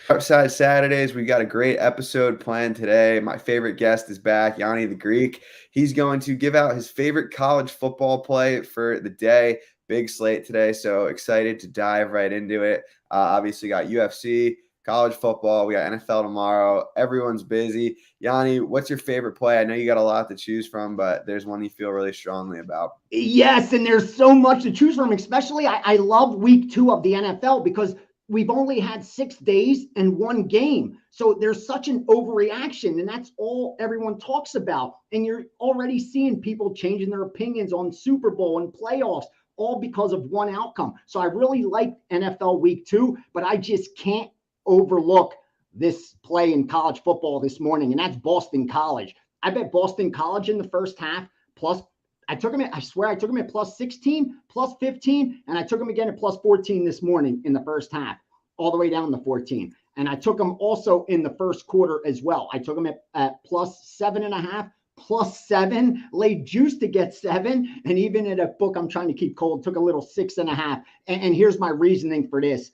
Upside Saturdays, we got a great episode planned today. My favorite guest is back, Gianni the Greek. He's going to give out his favorite college football play for the day. Big slate today, so excited to dive right into it. Obviously, got UFC, college football. We got NFL tomorrow. Everyone's busy. Yanni, what's your favorite play? I know you got a lot to choose from, but there's one you feel really strongly about. Yes, and there's so much to choose from, especially I love week 2 of the NFL because we've only had 6 days and one game. So there's such an overreaction, and that's all everyone talks about. And you're already seeing people changing their opinions on Super Bowl and playoffs, all because of one outcome. So I really like NFL week 2, but I just can't overlook this play in college football this morning, and that's Boston College. I bet Boston College in the first half plus I swear I took him at plus 16, plus 15, and I took him again at plus 14 this morning in the first half, all the way down to 14. And I took him also in the first quarter as well. I took him at plus 7.5, plus 7, laid juice to get 7. And even at a book I'm trying to keep cold, took a little 6.5. And here's my reasoning for this.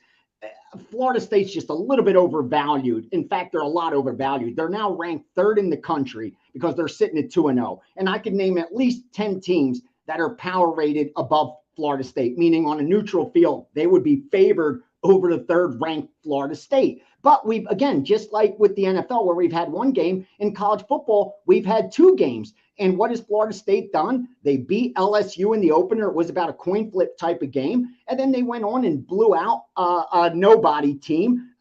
Florida State's just a little bit overvalued. In fact, they're a lot overvalued. They're now ranked third in the country because they're sitting at 2-0. And I could name at least 10 teams that are power rated above Florida State, meaning on a neutral field, they would be favored over the third ranked Florida State. But we've, again, just like with the NFL, where we've had one game, in college football, we've had 2 games. And what has Florida State done? They beat LSU in the opener. It was about a coin flip type of game. And then they went on and blew out a nobody team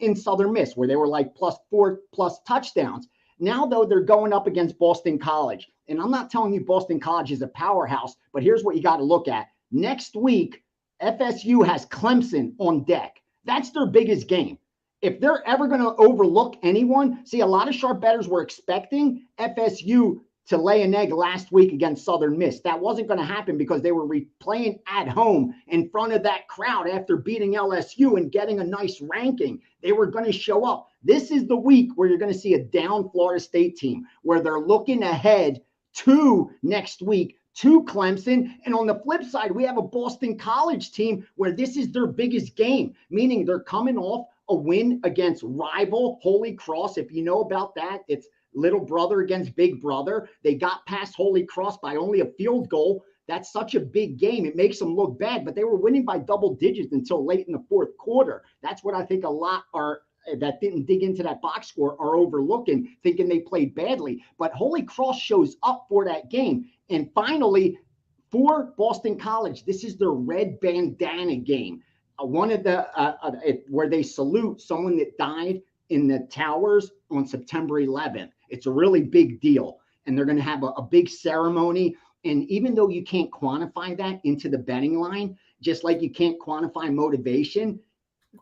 in Southern Miss, where they were like plus 4+ touchdowns. Now, though, they're going up against Boston College. And I'm not telling you Boston College is a powerhouse, but here's what you got to look at. Next week, FSU has Clemson on deck. That's their biggest game. If they're ever going to overlook anyone, see, a lot of sharp bettors were expecting FSU to lay an egg last week against Southern Miss. That wasn't going to happen because they were playing at home in front of that crowd after beating LSU and getting a nice ranking. They were going to show up. This is the week where you're going to see a down Florida State team where they're looking ahead to next week to Clemson. And on the flip side, we have a Boston College team where this is their biggest game, meaning they're coming off a win against rival Holy Cross. If you know about that, it's little brother against big brother. They got past Holy Cross by only a field goal. That's such a big game. It makes them look bad, but they were winning by double digits until late in the fourth quarter. That's what I think a lot are that didn't dig into that box score are overlooking, thinking they played badly. But Holy Cross shows up for that game. And finally, for Boston College, this is their red bandana game. One of the where they salute someone that died in the towers on September 11th. It's a really big deal. And they're going to have a big ceremony. And even though you can't quantify that into the betting line, just like you can't quantify motivation,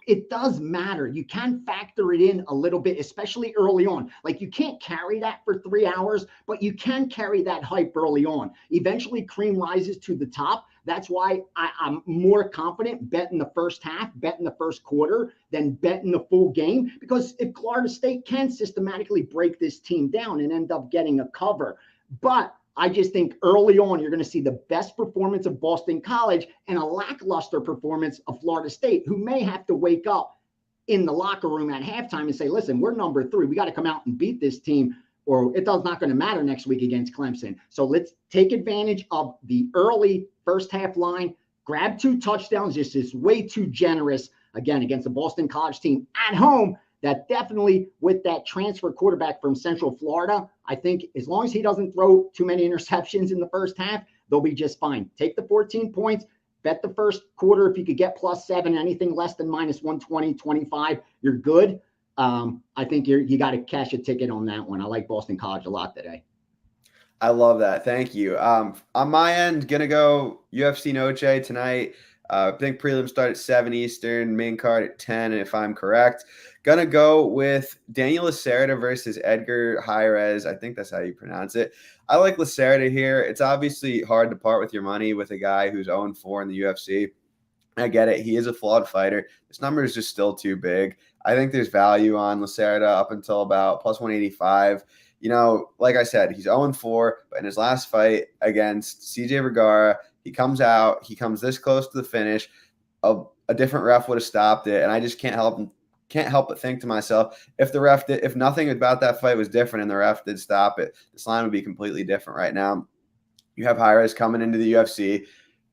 it does matter. You can factor it in a little bit, especially early on. Like you can't carry that for 3 hours, but you can carry that hype early on. Eventually, cream rises to the top. That's why I'm more confident betting the first half, betting the first quarter, than betting the full game. Because if Florida State can systematically break this team down and end up getting a cover, but I just think early on, you're going to see the best performance of Boston College and a lackluster performance of Florida State, who may have to wake up in the locker room at halftime and say, listen, we're number 3. We got to come out and beat this team, or it's not going to matter next week against Clemson. So let's take advantage of the early first half line, grab 2 touchdowns. This is way too generous, again, against the Boston College team at home. That definitely, with that transfer quarterback from Central Florida, I think as long as he doesn't throw too many interceptions in the first half, they'll be just fine. Take the 14 points, bet the first quarter. If you could get plus 7, anything less than minus 120, 25, you're good. I think you got to cash a ticket on that one. I like Boston College a lot today. I love that. Thank you. On my end, gonna go UFC Noche tonight. I think prelims start at 7 Eastern, main card at 10, if I'm correct. Gonna go with Daniel Lacerda versus Edgar Jairez. I think that's how you pronounce it. I like Lacerda here. It's obviously hard to part with your money with a guy who's 0-4 in the UFC. I get it. He is a flawed fighter. This number is just still too big. I think there's value on Lacerda up until about plus 185. You know, like I said, he's 0-4, but in his last fight against CJ Vergara, he comes out, he comes this close to the finish. A different ref would have stopped it, and I just can't help can't help but think to myself, if nothing about that fight was different and the ref did stop it, this line would be completely different right now. You have Jairez coming into the UFC.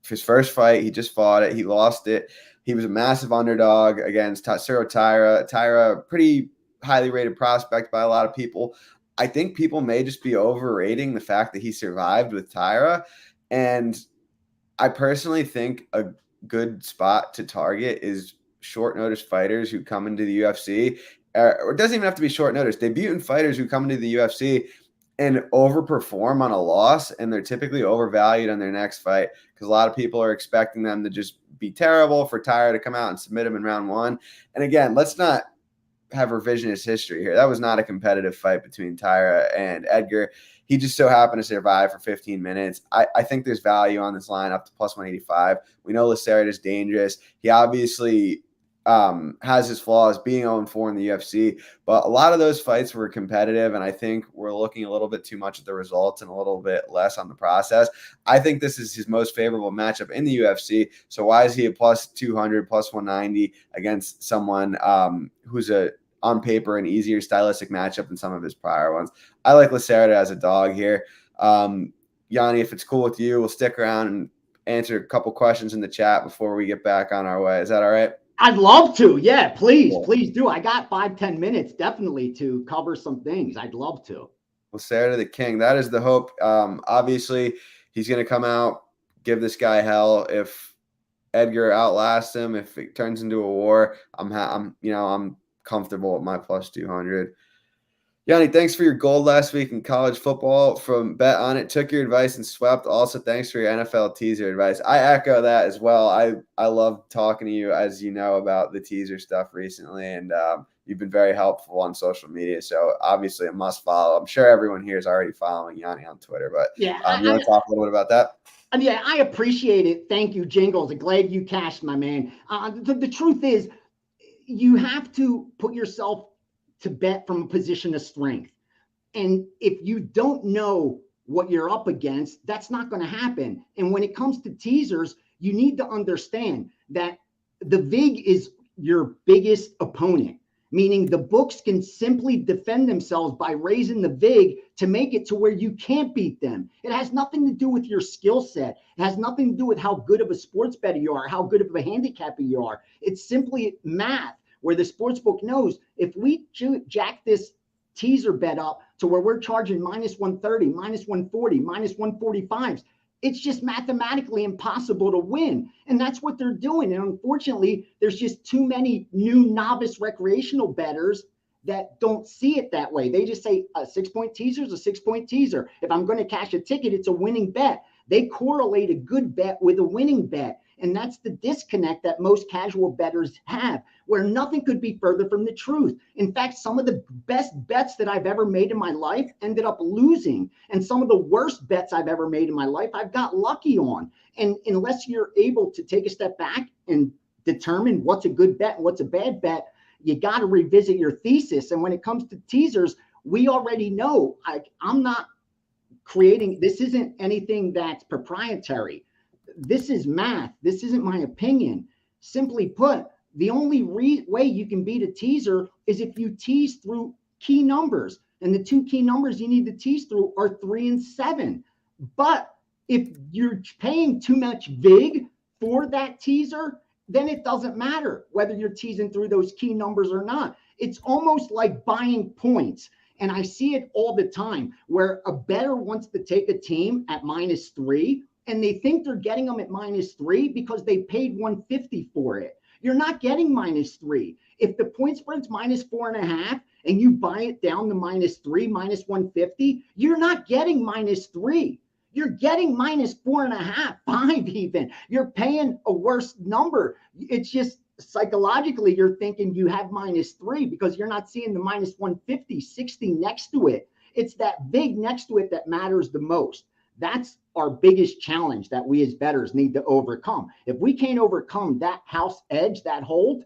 His first fight, he just fought it. He lost it. He was a massive underdog against Tatsuro Taira. Taira, pretty highly rated prospect by a lot of people. I think people may just be overrating the fact that he survived with Taira. And I personally think a good spot to target is short notice fighters who come into the UFC. Or it doesn't even have to be short notice. Debutant fighters who come into the UFC and overperform on a loss, and they're typically overvalued on their next fight because a lot of people are expecting them to just be terrible, for Taira to come out and submit him in round one. And again, let's not have revisionist history here. That was not a competitive fight between Taira and Edgar. He just so happened to survive for 15 minutes. I think there's value on this line up to plus 185. We know Lacerda is dangerous. He obviously has his flaws, being 0-4 in the UFC, but a lot of those fights were competitive, and I think we're looking a little bit too much at the results and a little bit less on the process. I think this is his most favorable matchup in the UFC, so why is he a plus 200, plus 190 against someone who's on paper an easier stylistic matchup than some of his prior ones? I like Lacerda as a dog here. Gianni, if it's cool with you, we'll stick around and answer a couple questions in the chat before we get back on our way. Is that all right? I'd love to. Yeah, please, Cool. please do. I got 5-10 minutes definitely to cover some things. I'd love to. Lacerda the king. That is the hope. Obviously, he's going to come out, give this guy hell. If Edgar outlasts him, if it turns into a war, I'm comfortable with my plus 200. Gianni, thanks for your gold last week in college football from Bet On It. Took your advice and swept. Also, thanks for your NFL teaser advice. I echo that as well. I love talking to you, as you know, about the teaser stuff recently, and you've been very helpful on social media. So obviously, a must follow. I'm sure everyone here is already following Gianni on Twitter, but yeah, you want to talk a little bit about that? Yeah, I appreciate it. Thank you, Jingles. I'm glad you cashed, my man. The truth is, you have to put yourself to bet from a position of strength. And if you don't know what you're up against, that's not going to happen. And when it comes to teasers, you need to understand that the VIG is your biggest opponent, meaning the books can simply defend themselves by raising the VIG to make it to where you can't beat them. It has nothing to do with your skill set. It has nothing to do with how good of a sports bettor you are, how good of a handicapper you are. It's simply math, where the sports book knows if we jack this teaser bet up to where we're charging minus 130, minus 140, minus 145s, it's just mathematically impossible to win. And that's what they're doing. And unfortunately, there's just too many new novice recreational bettors that don't see it that way. They just say a 6-point teaser is a 6-point teaser. If I'm going to cash a ticket, it's a winning bet. They correlate a good bet with a winning bet. And that's the disconnect that most casual bettors have, where nothing could be further from the truth. In fact, some of the best bets that I've ever made in my life ended up losing. And some of the worst bets I've ever made in my life, I've got lucky on. And unless you're able to take a step back and determine what's a good bet and what's a bad bet, you got to revisit your thesis. And when it comes to teasers, we already know I'm not creating, this isn't anything that's proprietary. This is math. This isn't my opinion. Simply put, the only way you can beat a teaser is if you tease through key numbers. And the two key numbers you need to tease through are 3 and 7. But if you're paying too much VIG for that teaser, then it doesn't matter whether you're teasing through those key numbers or not. It's almost like buying points. And I see it all the time where a bettor wants to take a team at minus 3, and they think they're getting them at minus 3 because they paid 150 for it. You're not getting minus 3. If the point spread's minus 4.5 and you buy it down to minus 3, minus 150, you're not getting minus 3. You're getting minus 4.5, 5 even. You're paying a worse number. It's just psychologically you're thinking you have minus 3 because you're not seeing the minus 150, 60 next to it. It's that big next to it that matters the most. That's our biggest challenge that we as bettors need to overcome. If we can't overcome that house edge, that hold,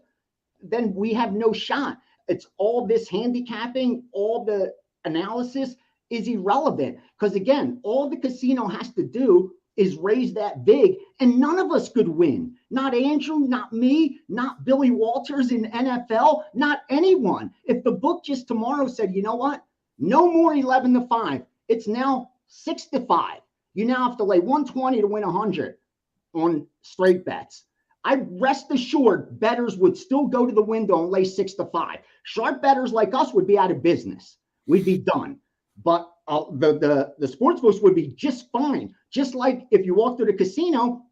then we have no shot. It's all this handicapping, all the analysis is irrelevant. Because again, all the casino has to do is raise that big, and none of us could win. Not Andrew, not me, not Billy Walters in NFL, not anyone. If the book just tomorrow said, you know what, no more 11-5, it's now 6-5. You now have to lay 120 to win 100 on straight bets. I rest assured bettors would still go to the window and lay 6-5. Sharp bettors like us would be out of business. We'd be done. But the sports books would be just fine. Just like if you walk through the casino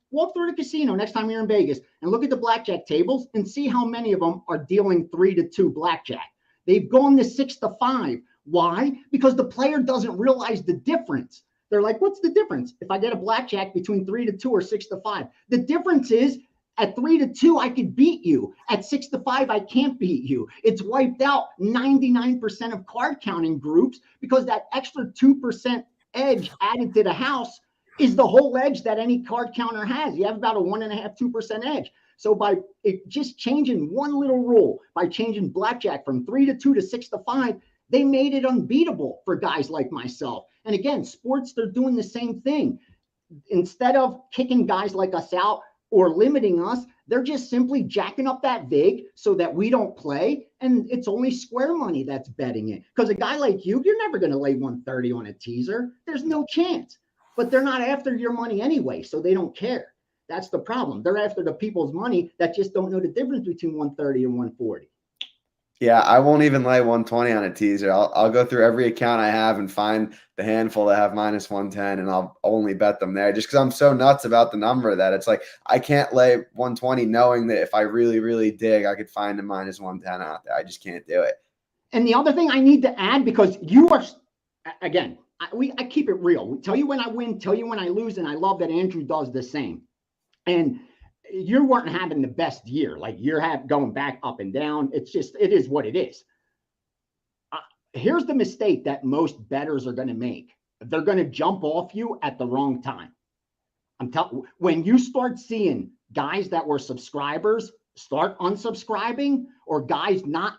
next time you're in Vegas and look at the blackjack tables and see how many of them are dealing 3-2 blackjack. They've gone to 6-5. Why? Because the player doesn't realize the difference. They're like, what's the difference if I get a blackjack between 3-2 or 6-5? The difference is at 3-2, I could beat you. At 6-5, I can't beat you. It's wiped out 99% of card counting groups because that extra 2% edge added to the house is the whole edge that any card counter has. You have about a 1.5%, 2% edge. So by just changing one little rule, by changing blackjack from 3-2 to 6-5, they made it unbeatable for guys like myself. And again, sports, they're doing the same thing. Instead of kicking guys like us out or limiting us, they're just simply jacking up that vig so that we don't play. And it's only square money that's betting it. Because a guy like you, you're never going to lay 130 on a teaser. There's no chance. But they're not after your money anyway, so they don't care. That's the problem. They're after the people's money that just don't know the difference between 130 and 140. Yeah, I won't even lay 120 on a teaser. I'll go through every account I have and find the handful that have minus 110, and I'll only bet them there just because I'm so nuts about the number that it's like I can't lay 120 knowing that if I really, really dig, I could find a minus 110 out there. I just can't do it. And the other thing I need to add, because you are, again, I keep it real. We tell you when I win, tell you when I lose, and I love that Andrew does the same. And you weren't having the best year. Like you're going back up and down. It's just, it is what it is. Here's the mistake that most bettors are going to make. They're going to jump off you at the wrong time. When you start seeing guys that were subscribers start unsubscribing or guys not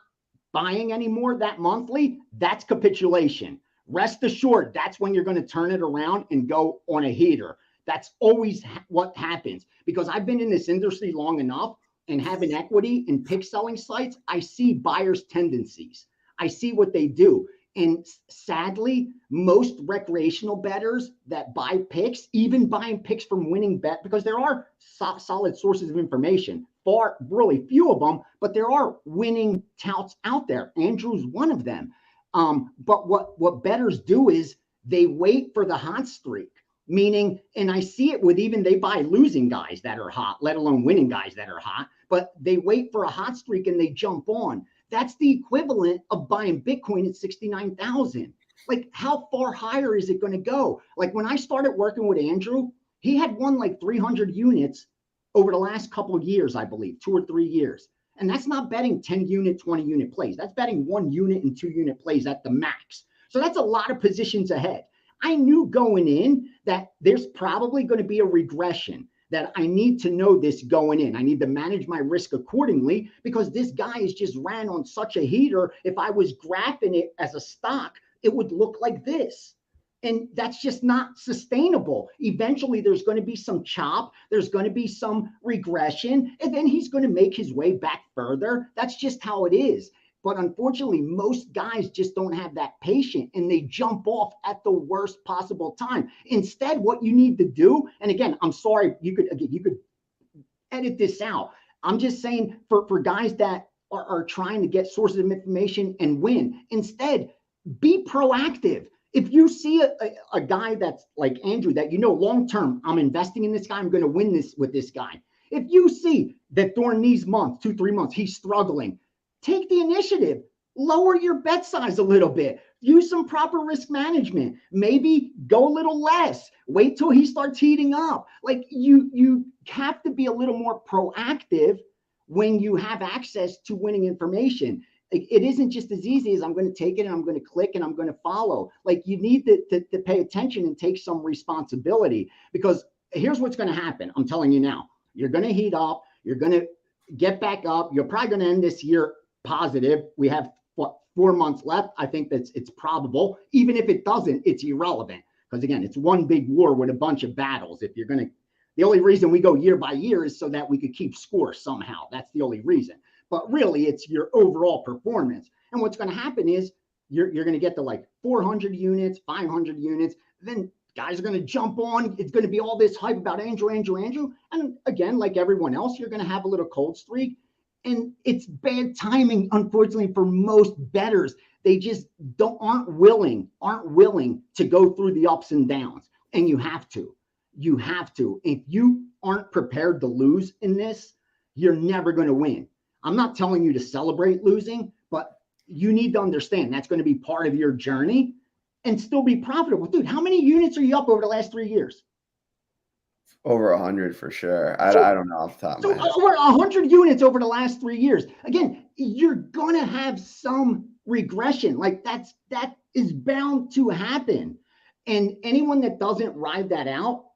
buying anymore that monthly, that's capitulation. Rest assured, that's when you're going to turn it around and go on a heater. That's always what happens because I've been in this industry long enough and having equity in pick selling sites. I see buyers' tendencies. I see what they do. And sadly, most recreational bettors that buy picks, even buying picks from winning bet, because there are solid sources of information, really few of them, but there are winning touts out there. Andrew's one of them. But what bettors do is they wait for the hot streak. Meaning, and I see it with even they buy losing guys that are hot, let alone winning guys that are hot, but they wait for a hot streak and they jump on. That's the equivalent of buying Bitcoin at 69,000. Like how far higher is it going to go? Like when I started working with Andrew, he had won like 300 units over the last couple of years, I believe, 2 or 3 years. And that's not betting 10 unit, 20 unit plays. That's betting 1 unit and 2 unit plays at the max. So that's a lot of positions ahead. I knew going in that there's probably going to be a regression, that I need to know this going in. I need to manage my risk accordingly because this guy is just ran on such a heater. If I was graphing it as a stock, it would look like this. And that's just not sustainable. Eventually, there's going to be some chop. There's going to be some regression, and then he's going to make his way back further. That's just how it is. But unfortunately, most guys just don't have that patience and they jump off at the worst possible time. Instead, what you need to do, and again, I'm sorry, you could edit this out. I'm just saying for guys that are trying to get sources of information and win, instead, be proactive. If you see a guy that's like Andrew, that you know long-term, I'm investing in this guy, I'm going to win this with this guy. If you see that during these months, 2-3 months, he's struggling, take the initiative, lower your bet size a little bit, use some proper risk management, maybe go a little less, wait till he starts heating up. Like you have to be a little more proactive when you have access to winning information. It isn't just as easy as I'm going to take it and I'm going to click and I'm going to follow. Like you need to pay attention and take some responsibility because here's what's going to happen. I'm telling you now, you're going to heat up, you're going to get back up. You're probably going to end this year positive. We have 4 months left. I think it's probable. Even if it doesn't, it's irrelevant Because again, it's one big war with a bunch of battles. If you're going to, the only reason we go year by year is so that we could keep score somehow. That's the only reason. But really, it's your overall performance. And what's going to happen is you're going to get to like 400 units, 500 units. Then guys are going to jump on. It's going to be all this hype about Andrew. And again, like everyone else, you're going to have a little cold streak. And it's bad timing, unfortunately, for most bettors. They just aren't willing to go through the ups and downs. And you have to. If you aren't prepared to lose in this, you're never going to win. I'm not telling you to celebrate losing, but you need to understand that's going to be part of your journey and still be profitable. Dude, how many units are you up over the last 3 years? Over 100 for sure. I don't know off the top of my head. Over 100 units over the last 3 years. Again, you're going to have some regression. Like that is bound to happen. And anyone that doesn't ride that out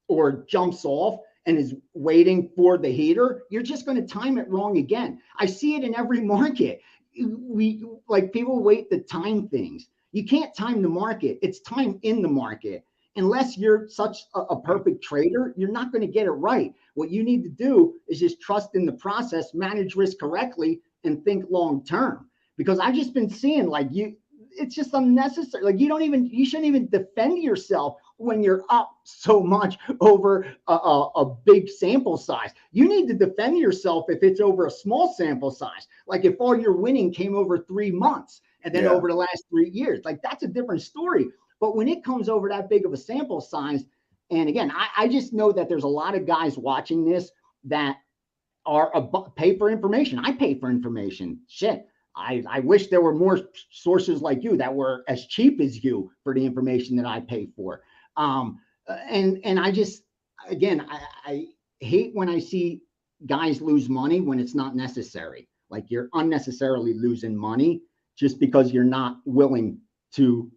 or jumps off and is waiting for the heater, you're just going to time it wrong again. I see it in every market. People wait to time things. You can't time the market. It's time in the market. Unless you're such a perfect trader, you're not going to get it right. What you need to do is just trust in the process, manage risk correctly, and think long term. Because I've just been seeing it's just unnecessary. Like you shouldn't even defend yourself when you're up so much over a big sample size. You need to defend yourself if it's over a small sample size. Like if all your winning came over 3 months and then over the last 3 years, like that's a different story. But when it comes over that big of a sample size, and again, I just know that there's a lot of guys watching this that are pay for information. I pay for information. Shit. I wish there were more sources like you that were as cheap as you for the information that I pay for. And I just, again, I hate when I see guys lose money when it's not necessary. Like you're unnecessarily losing money just because you're not willing to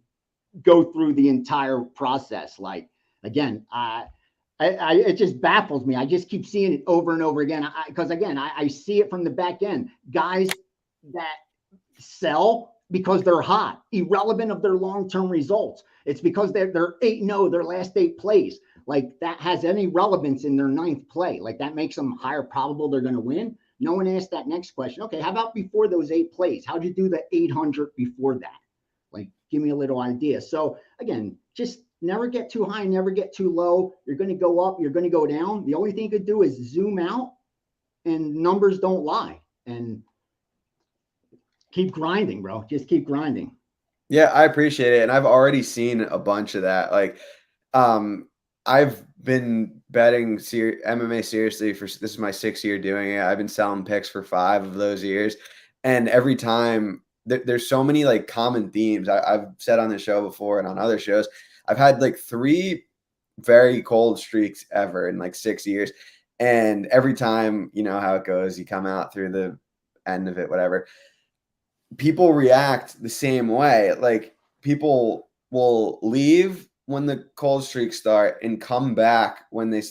go through the entire process. Like, again, it just baffles me. I just keep seeing it over and over again. Because again, I see it from the back end. Guys that sell because they're hot, irrelevant of their long-term results. It's because they're 8-0 their last 8 plays. Like that has any relevance in their 9th play. Like that makes them higher probable they're going to win. No one asked that next question. Okay, how about before those 8 plays? How'd you do the 800 before that? Like, give me a little idea. So again, just never get too high, never get too low. You're going to go up, you're going to go down. The only thing you could do is zoom out, and numbers don't lie. And keep grinding, bro. Just keep grinding. Yeah, I appreciate it. And I've already seen a bunch of that. Like, I've been betting MMA seriously this is my 6th year doing it. I've been selling picks for 5 of those years. And every time there's so many like common themes. I've said on the show before and on other shows, I've had like 3 very cold streaks ever in like 6 years. And every time, you know how it goes, you come out through the end of it, whatever. People react the same way. Like people will leave when the cold streaks start and come back when you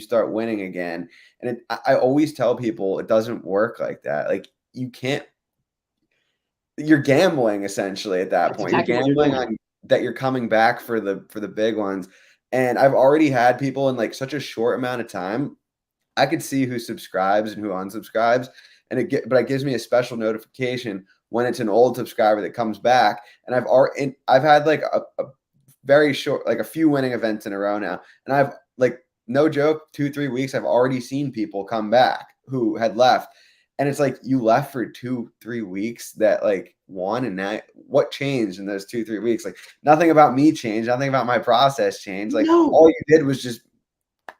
start winning again. And I always tell people it doesn't work like that. Like you're gambling essentially at that point. Exactly, you're gambling on that you're coming back for the big ones. And I've already had people in like such a short amount of time. I could see who subscribes and who unsubscribes, but it gives me a special notification when it's an old subscriber that comes back. And I've had like a very short, like a few winning events in a row now. And I've like, no joke, 2-3 weeks, I've already seen people come back who had left. And it's like, you left for 2-3 weeks that like won. And now what changed in those 2-3 weeks? Like nothing about me changed. Nothing about my process changed. Like all you did was just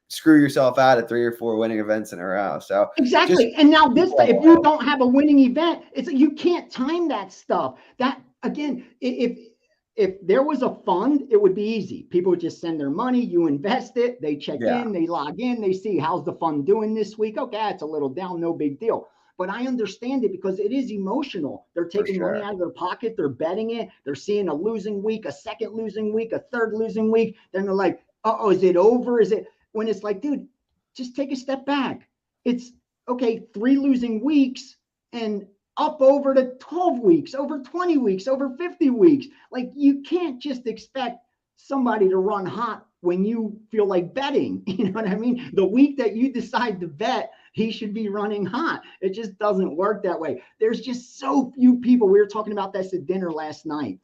screw yourself out at 3 or 4 winning events in a row. So exactly. And now if you don't have a winning event, you can't time that stuff. That again, if there was a fund, it would be easy. People would just send their money, you invest it, they check in, they log in, they see how's the fund doing this week. Okay, it's a little down, no big deal. But I understand it because it is emotional. They're taking money out of their pocket, they're betting it, they're seeing a losing week, a second losing week, a third losing week. Then they're like, uh-oh, is it over? Is it? When it's like, dude, just take a step back. It's okay, 3 losing weeks and up over to 12 weeks, over 20 weeks, over 50 weeks. Like you can't just expect somebody to run hot when you feel like betting. You know what I mean? The week that you decide to bet, he should be running hot. It just doesn't work that way. There's just so few people. We were talking about this at dinner last night.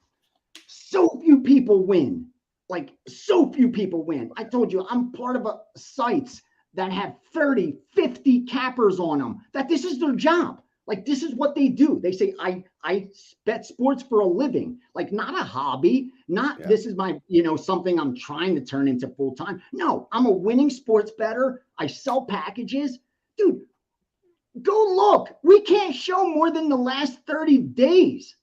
So few people win. Like, so few people win. I told you, I'm part of sites that have 30, 50 cappers on them, that this is their job. Like, this is what they do. They say, I bet sports for a living, like, not a hobby, not this is my, something I'm trying to turn into full time. No, I'm a winning sports bettor. I sell packages. Dude, go look. We can't show more than the last 30 days.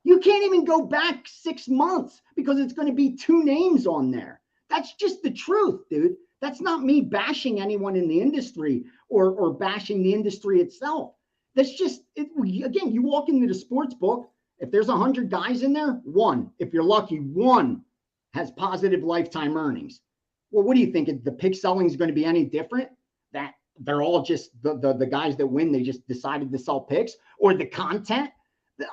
You can't even go back 6 months because it's going to be 2 names on there. That's just the truth, dude. That's not me bashing anyone in the industry or bashing the industry itself. That's just, again, you walk into the sports book, if there's 100 guys in there, 1, if you're lucky, 1 has positive lifetime earnings. Well, what do you think? The pick selling is going to be any different? That they're all just the guys that win, they just decided to sell picks? Or the content?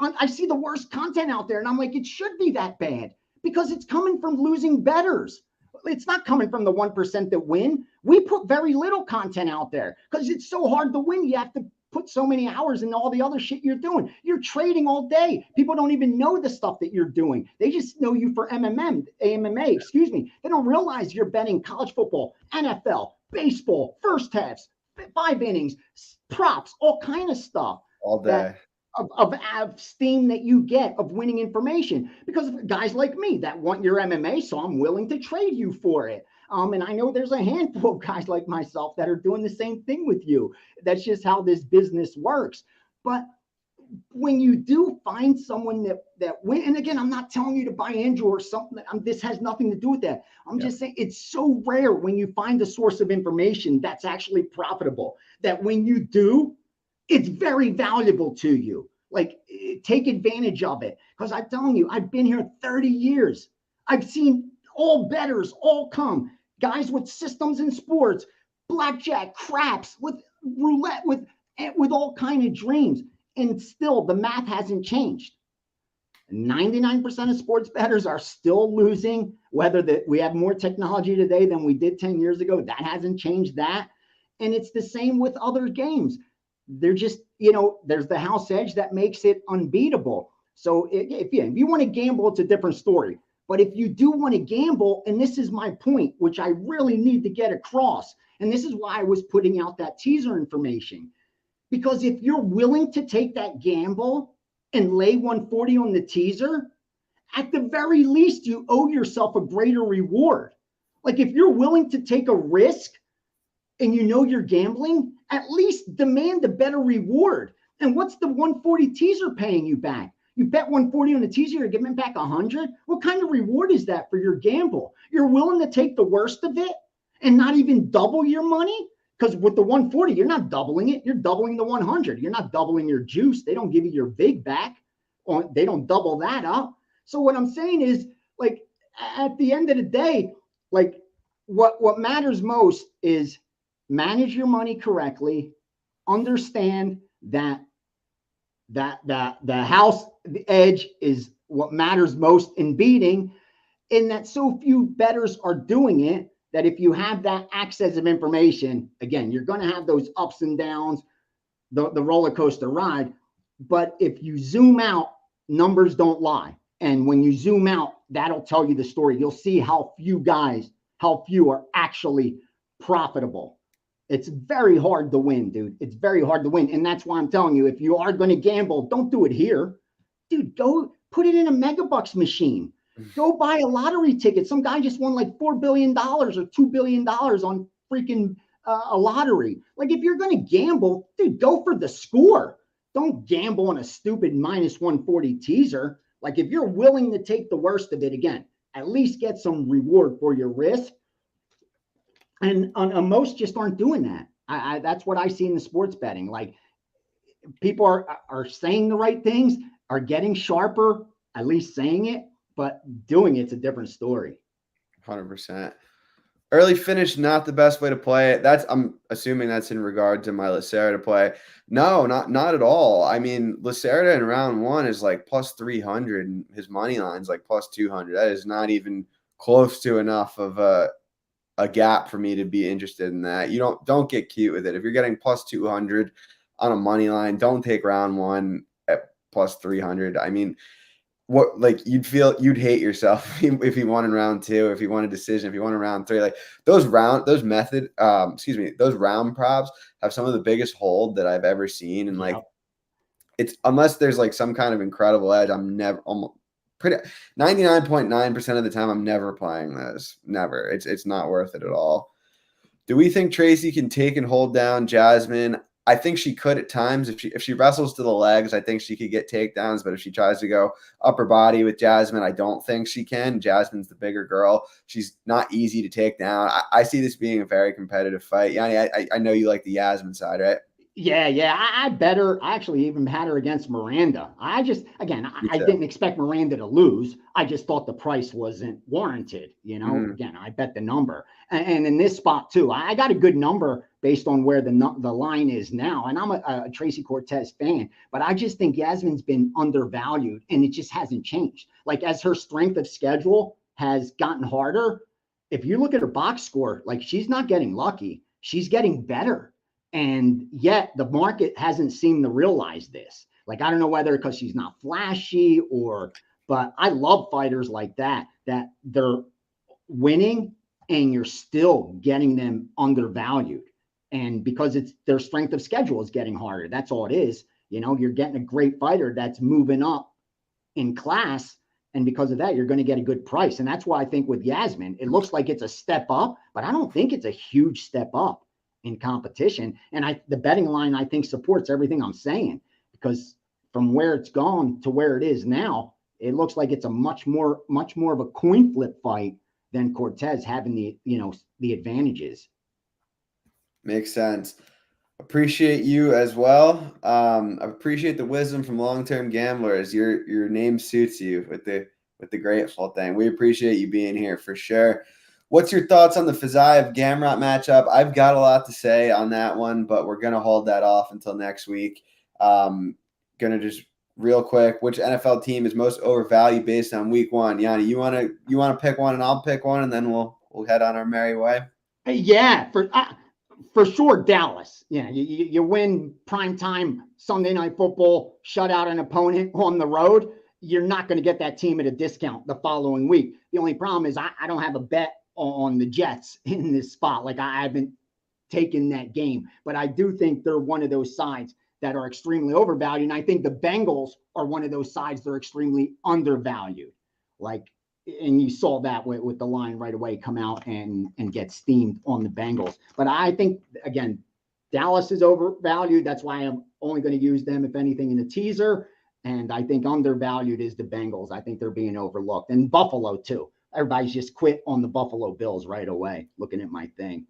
I see the worst content out there, and I'm like, it should be that bad because it's coming from losing bettors. It's not coming from the 1% that win. We put very little content out there because it's so hard to win. You have to put so many hours in all the other shit you're doing. You're trading all day. People don't even know the stuff that you're doing. They just know you for AMMA, excuse me. They don't realize you're betting college football, NFL, baseball, first halves, 5 innings, props, all kind of stuff. All day. Of steam that you get of winning information, because of guys like me that want your MMA, so I'm willing to trade you for it. And I know there's a handful of guys like myself that are doing the same thing with you. That's just how this business works. But when you do find someone that win, and again, I'm not telling you to buy Andrew or something. This has nothing to do with that. I'm just saying it's so rare when you find a source of information that's actually profitable, that when you do, it's very valuable to you. Like, take advantage of it. Because I'm telling you, I've been here 30 years. I've seen all bettors all come. Guys with systems in sports, blackjack, craps, with roulette, with all kind of dreams. And still, the math hasn't changed. 99% of sports bettors are still losing, whether we have more technology today than we did 10 years ago. That hasn't changed that. And it's the same with other games. They're just, there's the house edge that makes it unbeatable. So if you want to gamble, it's a different story. But if you do want to gamble, and this is my point, which I really need to get across, and this is why I was putting out that teaser information, because if you're willing to take that gamble and lay 140 on the teaser, at the very least, you owe yourself a greater reward. Like, if you're willing to take a risk and you're gambling, at least demand a better reward. And what's the 140 teaser paying you back? You bet 140 on the teaser, you're giving back 100. What kind of reward is that for your gamble? You're willing to take the worst of it and not even double your money? Because with the 140, you're not doubling it. You're doubling the 100. You're not doubling your juice. They don't give you your vig back. They don't double that up. So what I'm saying is, like, at the end of the day, like, what matters most is manage your money correctly, understand that the house edge is what matters most in beating, and that so few bettors are doing it, that if you have that access of information, again, you're going to have those ups and downs, the roller coaster ride. But if you zoom out, numbers don't lie. And when you zoom out, that'll tell you the story. You'll see how few are actually profitable. It's very hard to win, dude. It's very hard to win. And that's why I'm telling you, if you are going to gamble, don't do it here. Dude, go put it in a megabucks machine. Go buy a lottery ticket. Some guy just won like $4 billion or $2 billion on freaking a lottery. Like, if you're going to gamble, dude, go for the score. Don't gamble on a stupid minus 140 teaser. Like, if you're willing to take the worst of it, again, at least get some reward for your risk. And most just aren't doing that. That's what I see in the sports betting. Like, people are saying the right things, are getting sharper, at least saying it, but doing it's a different story. 100%. Early finish, not the best way to play it. I'm assuming that's in regard to my Lacerda play. No, not at all. I mean, Lacerda in round 1 is like plus 300, and his money line's like plus 200. That is not even close to enough of a gap for me to be interested in that. You don't get cute with it. If you're getting plus 200 on a money line, don't take round one at plus 300. I mean, what, like, you'd hate yourself if you won in round two, if you won a decision, if you won in round three. Like those round props have some of the biggest hold that I've ever seen. And like, it's, unless there's like some kind of incredible edge, I'm never, almost pretty 99.9% of the time, I'm never playing this. Never. It's not worth it at all. Do we think Tracy can take and hold down Jasmine? I think she could at times. If she wrestles to the legs, I think she could get takedowns. But if she tries to go upper body with Jasmine, I don't think she can. Jasmine's the bigger girl. She's not easy to take down. I see this being a very competitive fight. Yanni, I know you like the Yasmin side, right? Yeah. I bet her. I actually even had her against Miranda. I didn't expect Miranda to lose. I just thought the price wasn't warranted. Again, I bet the number. And in this spot too, I got a good number based on where the line is now. And I'm a Tracy Cortez fan, but I just think Yasmin's been undervalued, and it just hasn't changed. Like, as her strength of schedule has gotten harder, if you look at her box score, like, she's not getting lucky. She's getting better. And yet the market hasn't seemed to realize this. Like, I don't know whether because she's not flashy but I love fighters like that they're winning and you're still getting them undervalued. And because it's their strength of schedule is getting harder. That's all it is. You're getting a great fighter that's moving up in class. And because of that, you're going to get a good price. And that's why I think with Yasmin, it looks like it's a step up, but I don't think it's a huge step up in competition. And the betting line, I think, supports everything I'm saying, because from where it's gone to where it is now, it looks like it's a much more of a coin flip fight than Cortez having the advantages. Makes sense. Appreciate you as well. Appreciate the wisdom from long-term gamblers. Your name suits you with the grateful thing. We appreciate you being here for sure. What's your thoughts on the Fiziev Gamrot matchup? I've got a lot to say on that one, but we're gonna hold that off until next week. Gonna just real quick, which NFL team is most overvalued based on week one? Yanni, you wanna pick one and I'll pick one, and then we'll head on our merry way. Yeah, for sure, Dallas. Yeah, you win primetime Sunday Night Football, shut out an opponent on the road. You're not going to get that team at a discount the following week. The only problem is I don't have a bet on the Jets in this spot. Like, I haven't taken that game, but I do think they're one of those sides that are extremely overvalued. And I think the Bengals are one of those sides that are extremely undervalued. Like, and you saw that with the line right away come out and get steamed on the Bengals. But I think, again, Dallas is overvalued. That's why I'm only going to use them, if anything, in a teaser. And I think undervalued is the Bengals. I think they're being overlooked. And Buffalo, too. Everybody's just quit on the Buffalo Bills right away, looking at my thing.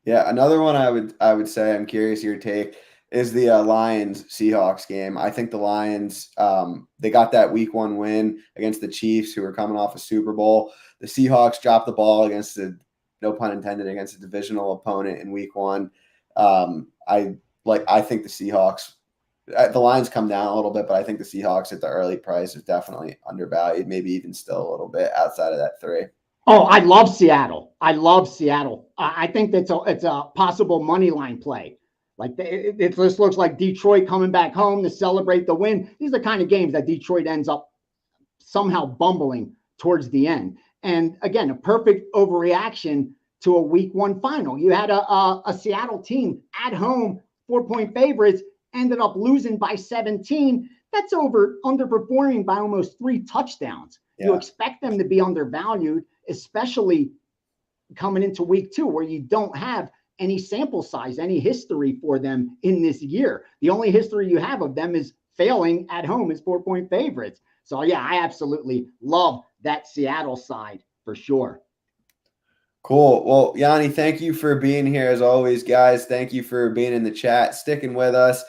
Yeah, another one I would say, I'm curious your take, is the Lions-Seahawks game. I think the Lions, they got that week one win against the Chiefs, who were coming off a Super Bowl. The Seahawks dropped the ball against no pun intended, against a divisional opponent in week one. I think the Seahawks, the Lions come down a little bit, but I think the Seahawks at the early price is definitely undervalued, maybe even still a little bit outside of that 3. Oh, I love Seattle. I think it's a possible money line play. Like, it just looks like Detroit coming back home to celebrate the win. These are the kind of games that Detroit ends up somehow bumbling towards the end. And again, a perfect overreaction to a week one final. You had a Seattle team at home, 4-point favorites, ended up losing by 17. That's underperforming by almost 3 touchdowns. Yeah. You expect them to be undervalued, especially coming into week 2, where you don't have any sample size, any history for them in this year. The only history you have of them is failing at home as 4-point favorites. So yeah, I absolutely love that Seattle side for sure. Cool. Well, Gianni, thank you for being here as always, guys. Thank you for being in the chat, sticking with us.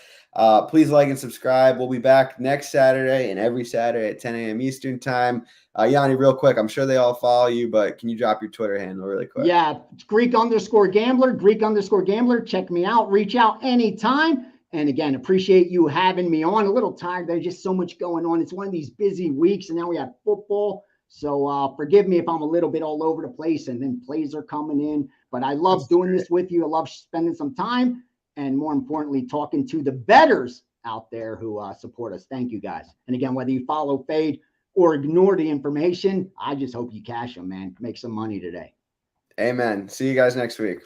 Please like and subscribe. We'll be back next Saturday and every Saturday at 10 a.m. Eastern time. Gianni, real quick, I'm sure they all follow you, but can you drop your Twitter handle really quick? Yeah, Greek_Gambler. Check me out. Reach out anytime. And again, appreciate you having me on. A little tired. There's just so much going on. It's one of these busy weeks, and now we have football. So forgive me if I'm a little bit all over the place and then plays are coming in. But I love doing this with you. I love spending some time and more importantly, talking to the bettors out there who support us. Thank you guys. And again, whether you follow, fade, or ignore the information, I just hope you cash them, man. Make some money today. Amen. See you guys next week.